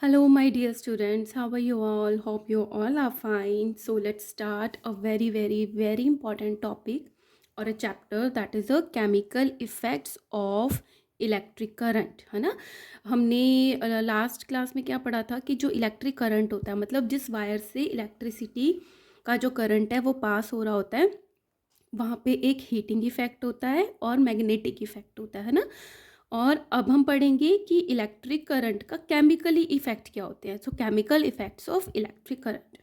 Hello, my dear students. How are you all? Hope you all are fine. So, let's start a very important topic or a chapter that is the chemical effects of electric current है ना। हमने last class में क्या पढ़ा था कि जो electric current होता है मतलब जिस वायर से इलेक्ट्रिसिटी का जो करंट है वो पास हो रहा होता है वहाँ पे एक हीटिंग इफेक्ट होता है और मैग्नेटिक इफेक्ट होता है ना। और अब हम पढ़ेंगे कि इलेक्ट्रिक करंट का केमिकली इफेक्ट क्या होते हैं। सो chemical effects of electric current.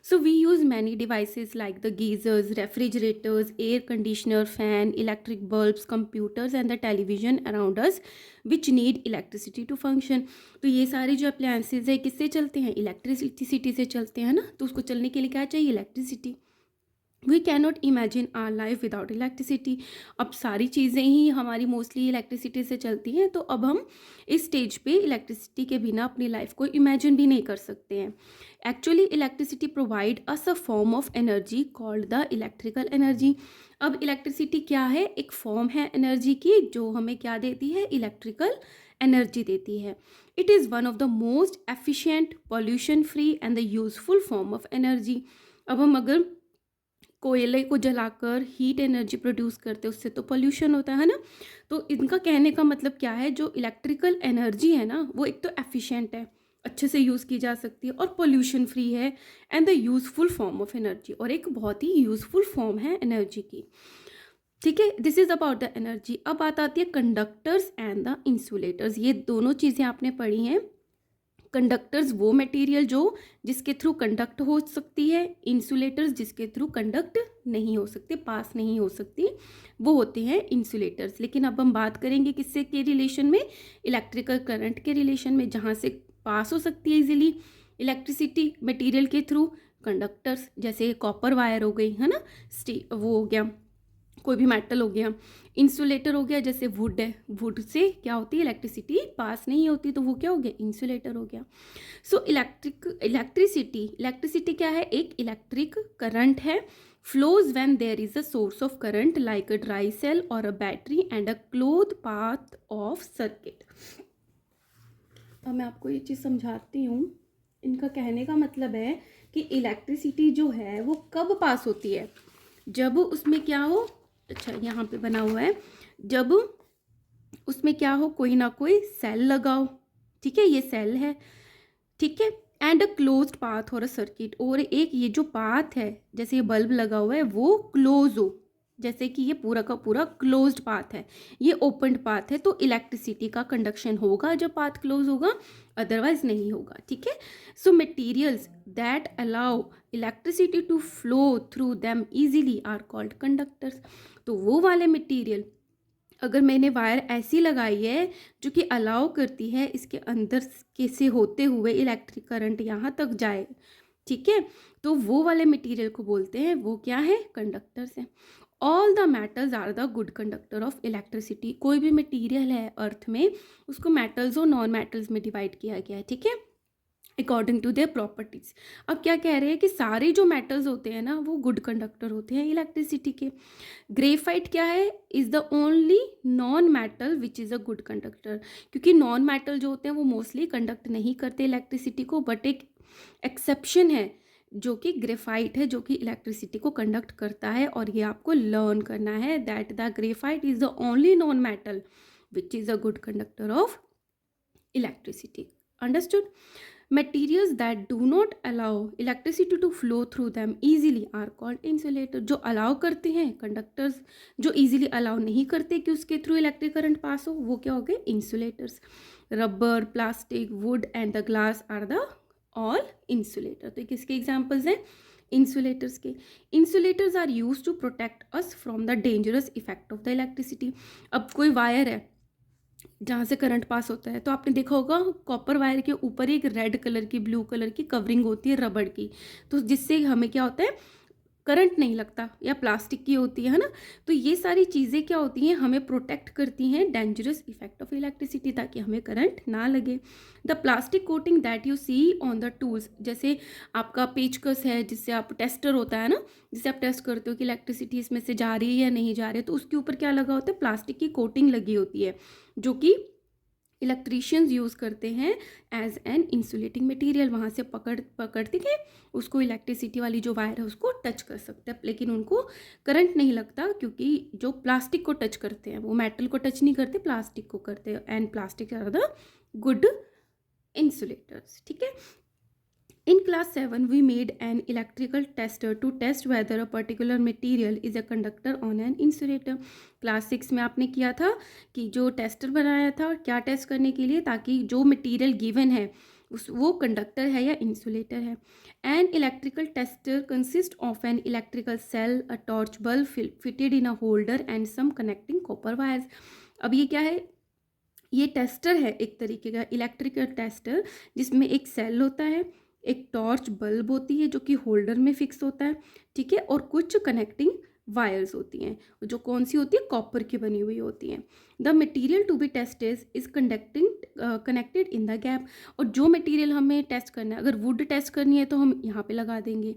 So we use many devices like the geysers, refrigerators, air conditioner, fan, electric bulbs, computers and the television around us which need electricity to function. तो ये सारे जो appliances है किससे चलते हैं? Electricity से चलते हैं ना। तो उसको चलने के लिए क्या चाहिए? Electricity. We can not imagine our life without electricity. अब सारी चीज़ें ही हमारी मोस्टली इलेक्ट्रिसिटी से चलती हैं, तो अब हम इस स्टेज पे इलेक्ट्रिसिटी के बिना अपनी लाइफ को इमेजिन भी नहीं कर सकते हैं। Actually electricity provide us a form of energy called the electrical energy. अब इलेक्ट्रिसिटी क्या है? एक फॉर्म है एनर्जी की जो हमें क्या देती है? इलेक्ट्रिकल एनर्जी देती है। It is one of the most efficient, pollution free and the useful form of energy. अब हम अगर कोयले को जलाकर हीट एनर्जी प्रोड्यूस करते हैं उससे तो पोल्यूशन होता है ना। तो इनका कहने का मतलब क्या है? जो इलेक्ट्रिकल एनर्जी है ना वो एक तो एफिशिएंट है, अच्छे से यूज़ की जा सकती है और पोल्यूशन फ्री है and the useful form of energy, और एक बहुत ही यूज़फुल फॉर्म है एनर्जी की। ठीक है, this is about the energy. अब बात आती है कंडक्टर्स एंड द इंसुलेटर्स। ये दोनों चीज़ें आपने पढ़ी हैं। कंडक्टर्स वो मटेरियल जो जिसके थ्रू कंडक्ट हो सकती है, इंसुलेटर्स जिसके थ्रू कंडक्ट नहीं हो सकते, पास नहीं हो सकती, वो होते हैं इंसुलेटर्स। लेकिन अब हम बात करेंगे किससे के रिलेशन में? इलेक्ट्रिकल करंट के रिलेशन में, जहाँ से पास हो सकती है इजीली इलेक्ट्रिसिटी मटेरियल के थ्रू। कंडक्टर्स जैसे कॉपर वायर हो गई है ना, वो हो गया, कोई भी मेटल हो गया। इंसुलेटर हो गया जैसे वुड है, वुड से क्या होती है? इलेक्ट्रिसिटी पास नहीं होती, तो वो क्या हो गया? इंसुलेटर हो गया। सो इलेक्ट्रिसिटी क्या है? एक इलेक्ट्रिक करंट है। Flows when there is a source of current like a dry cell और a battery and a close path of circuit. अब मैं आपको ये चीज़ समझाती हूँ। इनका कहने का मतलब है कि इलेक्ट्रिसिटी जो है वो कब पास होती है? जब उसमें क्या हो? अच्छा, यहाँ पे बना हुआ है, जब उसमें क्या हो? कोई ना कोई सेल लगाओ। ठीक है, ये सेल है। ठीक है, एंड अ क्लोज्ड पाथ और अ सर्किट, और एक ये जो पाथ है जैसे ये बल्ब लगा हुआ है वो क्लोज हो, जैसे कि ये पूरा का पूरा क्लोज्ड पाथ है, ये ओपन पाथ है, तो इलेक्ट्रिसिटी का कंडक्शन होगा जब पाथ क्लोज होगा, अदरवाइज नहीं होगा। ठीक है, so materials that allow electricity to flow through them easily are called conductors. तो वो वाले मटेरियल, अगर मैंने वायर ऐसी लगाई है जो कि अलाउ करती है इसके अंदर के से होते हुए इलेक्ट्रिक करंट यहाँ तक जाए, ठीक है, तो वो वाले मटेरियल को बोलते हैं, वो क्या है? कंडक्टर्स हैं। All the metals are the good conductor of electricity. कोई भी मटेरियल है अर्थ में उसको मेटल्स और नॉन मेटल्स में डिवाइड किया गया है। ठीक है, अकॉर्डिंग टू देयर प्रॉपर्टीज। अब क्या कह रहे हैं कि सारे जो मेटल्स होते हैं ना वो गुड कंडक्टर होते हैं इलेक्ट्रिसिटी के। ग्रेफाइट क्या है? Is the only non metal which is a good conductor. क्योंकि नॉन मेटल जो होते हैं वो मोस्टली कंडक्ट नहीं करते इलेक्ट्रिसिटी को, बट एक एक्सेप्शन है जो कि ग्रेफाइट है जो कि इलेक्ट्रिसिटी को कंडक्ट करता है, और ये आपको लर्न करना है that the graphite is the only non metal which is a good conductor of electricity. Understood? Materials that do not allow electricity to flow through them easily are called insulator। जो allow करते हैं conductors, जो easily allow नहीं करते कि उसके through electric current pass हो, वो क्या हो गए? Insulators. Rubber, plastic, wood and the glass are the all insulator. तो किसके एग्जाम्पल्स हैं? इंसुलेटर्स के। Insulators are use to protect us from the dangerous effect of the electricity. अब कोई वायर है जहाँ से करंट पास होता है, तो आपने देखा होगा कॉपर वायर के ऊपर एक रेड कलर की, ब्लू कलर की कवरिंग होती है रबड़ की, तो जिससे हमें क्या होता है? करंट नहीं लगता, या प्लास्टिक की होती है ना। तो ये सारी चीज़ें क्या होती हैं? हमें प्रोटेक्ट करती हैं डेंजरस इफेक्ट ऑफ इलेक्ट्रिसिटी, ताकि हमें करंट ना लगे। The plastic coating that you see on the tools, जैसे आपका पेचकस है जिससे आप टेस्टर होता है ना, जिससे आप टेस्ट करते हो कि इलेक्ट्रिसिटी इसमें से जा रही है या नहीं जा रही है, तो उसके ऊपर क्या लगा होता है? प्लास्टिक की कोटिंग लगी होती है जो कि इलेक्ट्रीशियंस यूज़ करते हैं एज एन इंसुलेटिंग मटेरियल। वहाँ से पकड़ते के उसको इलेक्ट्रिसिटी वाली जो वायर है उसको टच कर सकते हैं, लेकिन उनको करंट नहीं लगता, क्योंकि जो प्लास्टिक को टच करते हैं वो मेटल को टच नहीं करते, प्लास्टिक को करते हैं, and plastic are the good insulators. ठीक है। In class 7, we made an electrical tester to test whether a particular material is a conductor on an insulator. Class 6 में आपने किया था कि जो टेस्टर बनाया था क्या टेस्ट करने के लिए, ताकि जो मटेरियल गिवन है वो कंडक्टर है या इंसुलेटर है। An electrical tester consist of an electrical cell, a torch bulb fitted in a holder and some connecting copper wires. अब ये क्या है, ये टेस्टर है एक तरीके का इलेक्ट्रिकल टेस्टर, जिसमें एक सेल होता है, एक टॉर्च बल्ब होती है जो कि होल्डर में फिक्स होता है, ठीक है, और कुछ कनेक्टिंग वायर्स होती हैं जो कौन सी होती है, कॉपर की बनी हुई होती हैं। The material to be tested is connected in the gap. और जो मटेरियल हमें टेस्ट करना है, अगर वुड टेस्ट करनी है तो हम यहाँ पे लगा देंगे,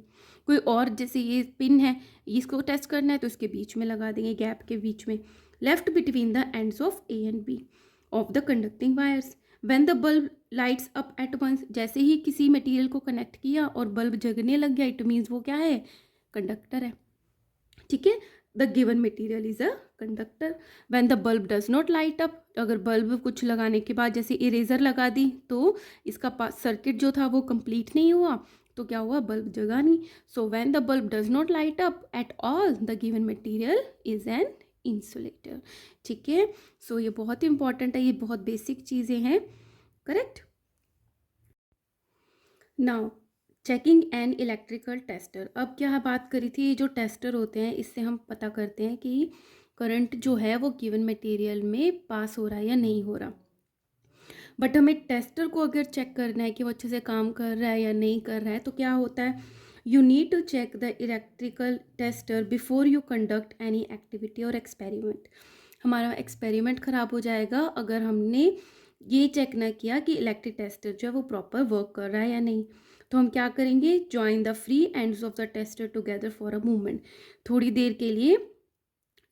कोई और जैसे ये पिन है इसको टेस्ट करना है तो इसके बीच में लगा देंगे, गैप के बीच में, left between the ends of A and B of the conducting wires. When the bulb lights up at once, जैसे ही किसी मटेरियल को कनेक्ट किया और बल्ब जगने लग गया, इट मीन्स वो क्या है, कंडक्टर है। ठीक है, the given material is a conductor. When the bulb does not light up, अगर बल्ब कुछ लगाने के बाद जैसे इरेजर लगा दी तो इसका सर्किट जो था वो कंप्लीट नहीं हुआ, तो क्या हुआ, बल्ब जगा नहीं। So when the bulb does not light up at all, the given material is an insulator. ठीक है, सो ये बहुत इंपॉर्टेंट है, ये बहुत बेसिक चीज़ें हैं। Correct. Now checking N electrical tester. अब क्या बात करी थी, जो टेस्टर होते हैं इससे हम पता करते हैं कि करंट जो है वो गिवन मटेरियल में पास हो रहा है या नहीं हो रहा। बट हमें टेस्टर को अगर चेक करना है कि वो अच्छे से काम कर रहा है या नहीं कर रहा है, तो क्या होता है, you need to check the electrical tester before you conduct any activity और एक्सपेरिमेंट। हमारा एक्सपेरिमेंट ख़राब हो जाएगा अगर हमने ये चेक ना किया कि इलेक्ट्रिक टेस्टर जो है वो प्रॉपर वर्क कर रहा है या नहीं। तो हम क्या करेंगे, join the free ends of the tester together for a moment. थोड़ी देर के लिए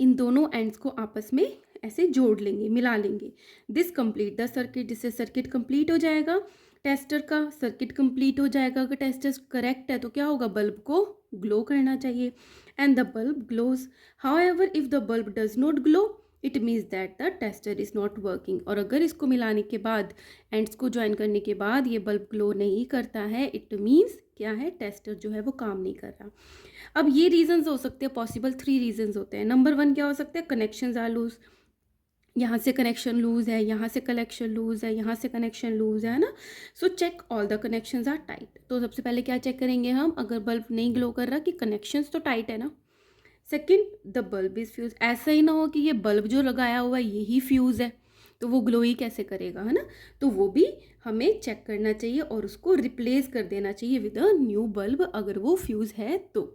इन दोनों एंड्स को आपस में ऐसे जोड़ लेंगे, मिला लेंगे। दिस कंप्लीट द सर्किट, जिससे सर्किट कंप्लीट हो जाएगा, टेस्टर का सर्किट कंप्लीट हो जाएगा। अगर टेस्टर करेक्ट है तो क्या होगा, बल्ब को ग्लो करना चाहिए, and the bulb glows. However if the bulb does not glow, it means that the tester is not working. और अगर इसको मिलाने के बाद, एंड्स को ज्वाइन करने के बाद ये बल्ब ग्लो नहीं करता है, इट मीन्स क्या है, टेस्टर जो है वो काम नहीं कर रहा। अब ये रीजंस हो सकते हैं, पॉसिबल 3 रीजंस होते हैं। नंबर 1 क्या हो सकता है, कनेक्शंस आर लूज, यहाँ से कनेक्शन लूज है, यहाँ से कनेक्शन लूज है, यहाँ से कनेक्शन लूज है ना। So check all the connections are tight. तो सबसे पहले क्या चेक करेंगे हम, अगर बल्ब नहीं ग्लो कर रहा कि कनेक्शंस तो टाइट है ना। Second, the bulb is fuse. ऐसा ही ना हो कि ये बल्ब जो लगाया हुआ है यही फ्यूज है, तो वो ग्लो ही कैसे करेगा, है ना। तो वो भी हमें चेक करना चाहिए और उसको रिप्लेस कर देना चाहिए विद अ न्यू बल्ब अगर वो फ्यूज है तो।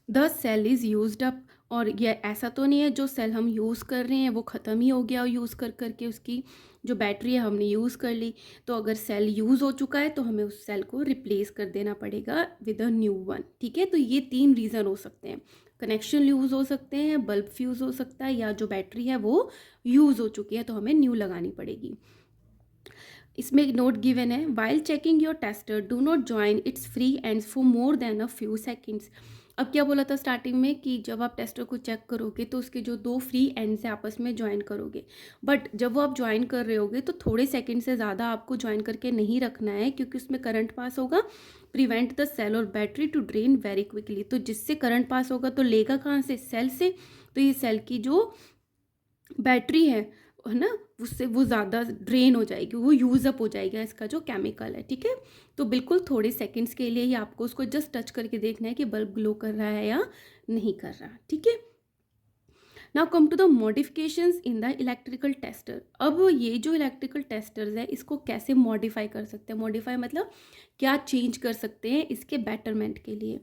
The cell is used up. और ये ऐसा तो नहीं है जो सेल हम यूज़ कर रहे हैं वो ख़त्म ही हो गया और यूज़ कर करके उसकी जो बैटरी है हमने यूज़ कर ली। तो अगर सेल यूज़ हो चुका है तो हमें उस सेल को रिप्लेस कर देना पड़ेगा विद अ न्यू वन। ठीक है, तो ये 3 रीज़न हो सकते हैं, कनेक्शन यूज़ हो सकते हैं, बल्ब फ्यूज़ हो सकता है, या जो बैटरी है वो यूज़ हो चुकी है तो हमें न्यू लगानी पड़ेगी। इसमें एक नोट गिवन है, while checking your tester do not join it's free ends for more than a few seconds. अब क्या बोला था स्टार्टिंग में कि जब आप टेस्टर को चेक करोगे तो उसके जो 2 फ्री एंड्स है आपस में ज्वाइन करोगे, बट जब वो आप ज्वाइन कर रहे होगे तो थोड़े सेकंड से ज़्यादा आपको ज्वाइन करके नहीं रखना है, क्योंकि उसमें करंट पास होगा, प्रिवेंट द सेल और battery to drain very quickly. तो जिससे करंट पास होगा तो लेगा कहाँ से, सेल से। तो ये सेल की जो बैटरी है ना, उससे वो ज़्यादा ड्रेन हो जाएगी, वो यूज़ अप हो जाएगा इसका जो केमिकल है। ठीक है, तो बिल्कुल थोड़े सेकंड्स के लिए ही आपको उसको जस्ट टच करके देखना है कि बल्ब ग्लो कर रहा है या नहीं कर रहा। ठीक है, now come to the modifications in the electrical tester. अब ये जो इलेक्ट्रिकल टेस्टर्स है इसको कैसे मॉडिफाई कर सकते हैं, मॉडिफाई मतलब क्या चेंज कर सकते हैं इसके बेटरमेंट के लिए।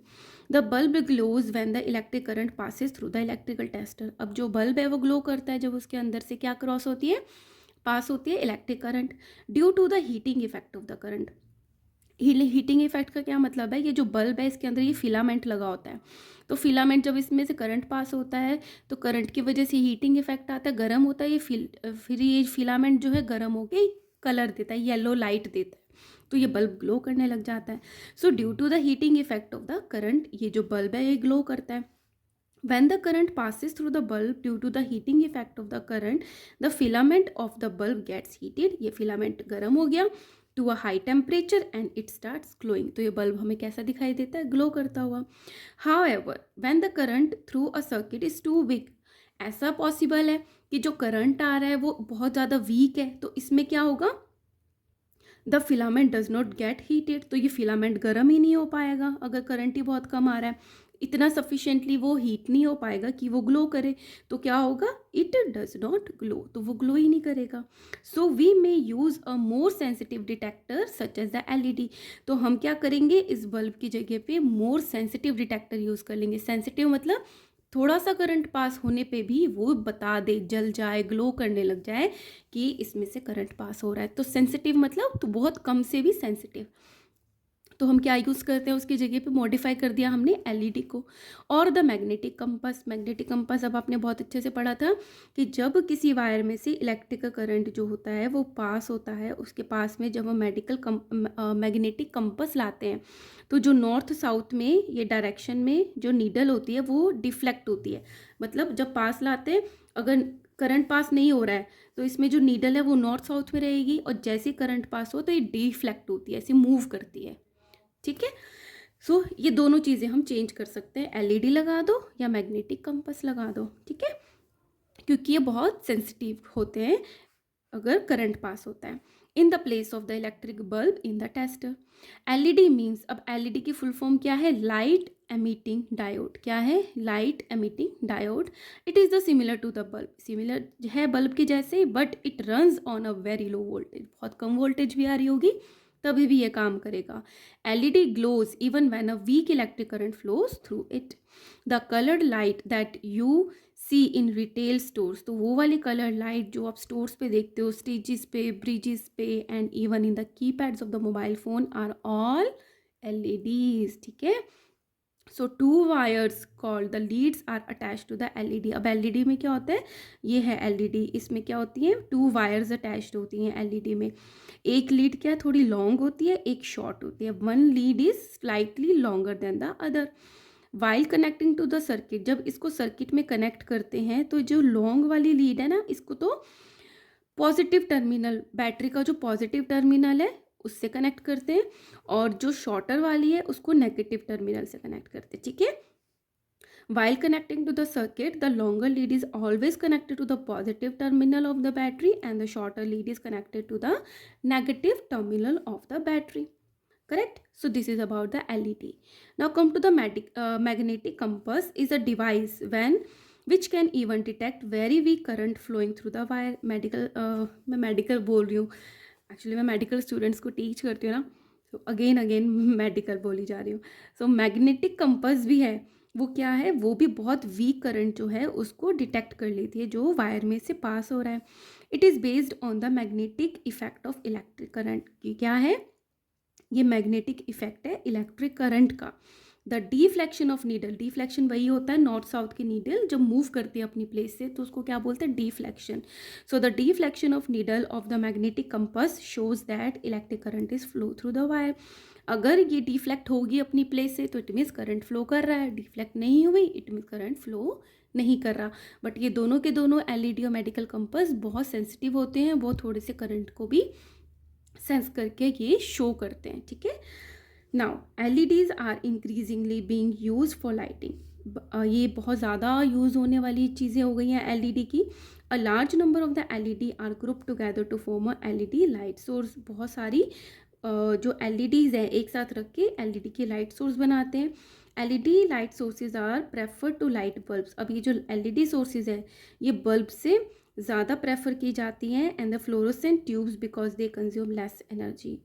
The bulb glows when the electric current passes through the electrical tester. अब जो बल्ब है वो ग्लो करता है जब उसके अंदर से क्या क्रॉस होती है, पास होती है electric current, due to the heating effect of the current. Heating effect का क्या मतलब है, ये जो बल्ब है इसके अंदर ये फिलामेंट लगा होता है, तो फिलामेंट जब इसमें से करंट पास होता है तो करंट की वजह से हीटिंग इफेक्ट आता है, गर्म होता है ये फिर ये फिलामेंट जो है गर्म होके कलर देता है, येलो लाइट देता है, तो ये बल्ब ग्लो करने लग जाता है। So due to the heating effect of the current ये जो बल्ब है ये ग्लो करता है। When the current passes through the bulb due to the heating effect of the current, the filament of the bulb gets heated. ये filament गर्म हो गया to a high temperature and it starts glowing. तो ये bulb हमें कैसा दिखाई देता है, ग्लो करता हुआ। However, when the current through a circuit is too weak, ऐसा पॉसिबल है कि जो करंट आ रहा है वो बहुत ज़्यादा वीक है, तो इसमें क्या होगा, the filament does not gate heated, तो ये फिलामेंट गर्म ही नहीं हो पाएगा। अगर करंट ही बहुत कम आ रहा है, इतना सफिशिएंटली वो हीट नहीं हो पाएगा कि वो ग्लो करे, तो क्या होगा, इट डज नॉट ग्लो, तो वो ग्लो ही नहीं करेगा। So we may use a more sensitive detector such as the LED, तो हम क्या करेंगे, इस बल्ब की जगह पे मोर सेंसिटिव डिटेक्टर यूज़ कर लेंगे। सेंसिटिव मतलब थोड़ा सा करंट पास होने पे भी वो बता दे, जल जाए, ग्लो करने लग जाए कि इसमें से करंट पास हो रहा है। तो सेंसिटिव मतलब तो बहुत कम से भी सेंसिटिव, तो हम क्या यूज़ करते हैं, उसकी जगह पे मॉडिफाई कर दिया हमने एलईडी को। और the magnetic compass, magnetic compass अब आपने बहुत अच्छे से पढ़ा था कि जब किसी वायर में से इलेक्ट्रिकल करंट जो होता है वो पास होता है, उसके पास में जब हम मैग्नेटिक कंपास लाते हैं तो जो नॉर्थ साउथ में ये डायरेक्शन में जो नीडल होती है वो डिफ्लेक्ट होती है। मतलब जब पास लाते हैं, अगर करंट पास नहीं हो रहा है तो इसमें जो नीडल है वो नॉर्थ साउथ में रहेगी, और जैसे करंट पास हो तो ये डिफ्लेक्ट होती है, ऐसे मूव करती है। ठीक है, सो ये दोनों चीज़ें हम चेंज कर सकते हैं, एलईडी लगा दो या मैग्नेटिक कंपास लगा दो। ठीक है, क्योंकि ये बहुत सेंसिटिव होते हैं अगर करंट पास होता है। In the place of the electric bulb in the tester, LED means, अब एलईडी की फुल फॉर्म क्या है, लाइट एमिटिंग डायोड। क्या है, light emitting diode. It is the similar to the bulb, similar है bulb के जैसे, but it runs on a very low voltage, बहुत कम वोल्टेज भी आ रही होगी तभी भी ये काम करेगा। LED glows even when a weak electric current flows through it. The coloured light that you see in retail stores, तो वो वाली कलर लाइट जो आप स्टोर्स पे देखते हो, स्टेजेस पे, ब्रिजेस पे, and even in the keypads of the mobile phone are all LEDs. ठीक है, so two wires called the leads are attach to the LED. अब एलईडी में क्या होता है, ये है एलईडी, इसमें क्या होती है, टू वायर्स अटैच्ड होती हैं एलईडी में। एक लीड क्या थोड़ी लॉन्ग होती है, एक शॉर्ट होती है। One lead is slightly longer than the other. While connecting to the circuit, जब इसको सर्किट में कनेक्ट करते हैं तो जो लॉन्ग वाली लीड है ना, इसको तो पॉजिटिव टर्मिनल, बैटरी का जो पॉजिटिव टर्मिनल है उससे कनेक्ट करते हैं, और जो शॉर्टर वाली है उसको नेगेटिव टर्मिनल से कनेक्ट करते हैं। ठीक है, while connecting to the circuit, the longer lead is always connected to the positive terminal of the battery and the shorter lead is connected to the negative terminal of the battery. Correct? So this is about the LED. Now come to the magnetic compass is a device which can even detect very weak current flowing through the wire. मैं medical बोल रही हूँ, actually मैं medical students को teach करती हूँ ना, तो अगेन मेडिकल बोली जा रही हूँ। सो मैग्नेटिक कंपास भी है, वो क्या है, वो भी बहुत वीक करंट जो है उसको डिटेक्ट कर लेती है जो वायर में से पास हो रहा है। It is based on the magnetic effect of electric current की, क्या है, ये मैग्नेटिक इफेक्ट है इलेक्ट्रिक करंट का। The deflection of needle, deflection वही होता है नॉर्थ साउथ की नीडल जब मूव करती है अपनी प्लेस से, तो उसको क्या बोलते हैं, deflection. So the deflection of needle of the magnetic compass shows that electric current is flow through the wire. अगर ये डिफ्लेक्ट होगी अपनी प्लेस से तो इट मीन्स करंट फ्लो कर रहा है, डिफ्लेक्ट नहीं हुई इट मीन्स करंट फ्लो नहीं कर रहा। बट ये दोनों के दोनों एलईडी और मेडिकल कंपास बहुत सेंसिटिव होते हैं, वो थोड़े से करंट को भी सेंस करके ये शो करते हैं। ठीक है, now LEDs are increasingly being use for lighting, ये बहुत ज़्यादा यूज़ होने वाली चीज़ें हो गई हैं एलईडी की। A large number of the LED are group together to form a LED light source, बहुत सारी जो एलईडीज़ हैं एक साथ रख के एलईडी की लाइट सोर्स बनाते हैं। LED light sources are prefer to light bulbs, अब ये जो एलईडी सोर्सेज है ये बल्ब से ज़्यादा प्रेफर की जाती हैं, and the fluorescent tubes because they consume less energy.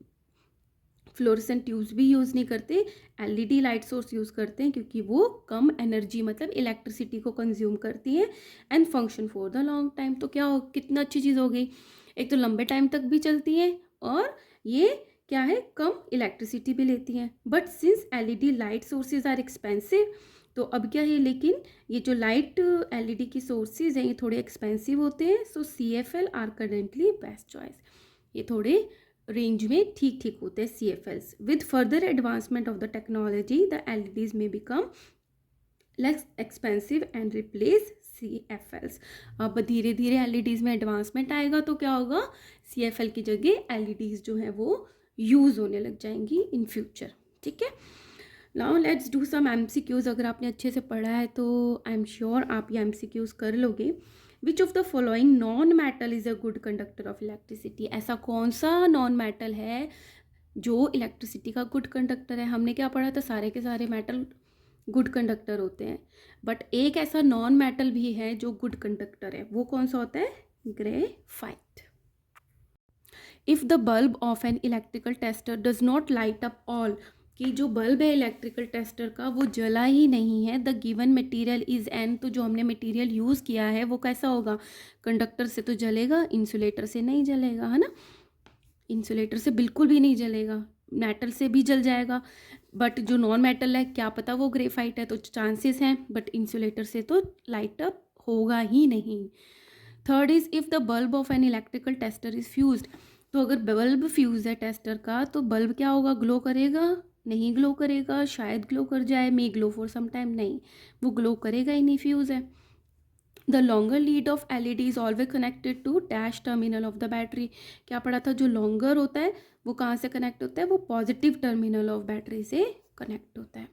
Fluorescent tubes भी यूज़ नहीं करते, एलईडी लाइट सोर्स यूज़ करते हैं क्योंकि वो कम एनर्जी मतलब इलेक्ट्रिसिटी को कंज्यूम करती हैं and function for the long time. तो क्या हो, कितना अच्छी चीज़ हो गई, एक तो लंबे टाइम तक भी चलती हैं और ये क्या है, कम इलेक्ट्रिसिटी भी लेती हैं। But since LED light sources are expensive, तो अब क्या है, लेकिन ये जो लाइट एलईडी की सोर्सेज हैं ये थोड़े एक्सपेंसिव होते हैं। So CFL are currently best choice, ये थोड़े रेंज में ठीक ठीक होते हैं CFLs। With further advancement of the technology the LEDs में become less expensive and replace CFLs। अब धीरे धीरे LEDs में एडवांसमेंट आएगा तो क्या होगा, CFL की जगह LEDs जो है वो यूज़ होने लग जाएंगी इन फ्यूचर। ठीक है, now let's do some MCQs। अगर आपने अच्छे से पढ़ा है तो आई एम श्योर आप ये MCQs कर लोगे। Which of the following non metal is a good conductor of electricity? ऐसा कौन सा नॉन मेटल है जो इलेक्ट्रिसिटी का गुड कंडक्टर है? हमने क्या पढ़ा था, सारे के सारे मेटल गुड कंडक्टर होते हैं, बट एक ऐसा नॉन मेटल भी है जो गुड कंडक्टर है, वो कौन सा होता है, graphite. If the bulb of an electrical tester does not light up all, कि जो बल्ब है इलेक्ट्रिकल टेस्टर का वो जला ही नहीं है, the given material is an, तो जो हमने मटेरियल यूज़ किया है वो कैसा होगा, कंडक्टर से तो जलेगा, इंसुलेटर से नहीं जलेगा, है ना, इंसुलेटर से बिल्कुल भी नहीं जलेगा, मेटल से भी जल जाएगा, बट जो नॉन मेटल है क्या पता वो ग्रेफाइट है, तो चांसेस हैं, बट इंसुलेटर से तो लाइट अप होगा ही नहीं। Third is if the bulb of an electrical tester is fused, तो अगर बल्ब फ्यूज है टेस्टर का तो बल्ब क्या होगा, ग्लो करेगा, नहीं ग्लो करेगा, शायद ग्लो कर जाए, may glow for some time, नहीं वो ग्लो करेगा ही नहीं, फ्यूज है। The longer lead of LED is always connected to dash terminal of the battery, क्या पढ़ा था, जो लॉन्गर होता है वो कहाँ से कनेक्ट होता है, वो पॉजिटिव टर्मिनल ऑफ बैटरी से कनेक्ट होता है।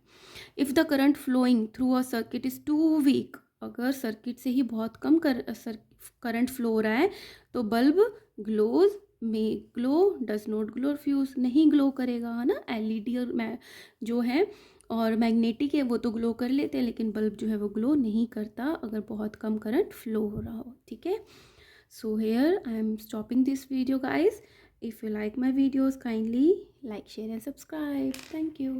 If the current flowing through a circuit is too weak, अगर सर्किट से ही बहुत कम करंट फ्लो हो रहा है तो bulb glows, may glow, does not glow, fuse, नहीं ग्लो करेगा, है ना। LED और जो है और मैग्नेटिक है वो तो ग्लो कर लेते हैं, लेकिन बल्ब जो है वो ग्लो नहीं करता अगर बहुत कम करंट फ्लो हो रहा हो। ठीक है, so here I am stopping this video guys. If you like my videos kindly like, share and subscribe. Thank you.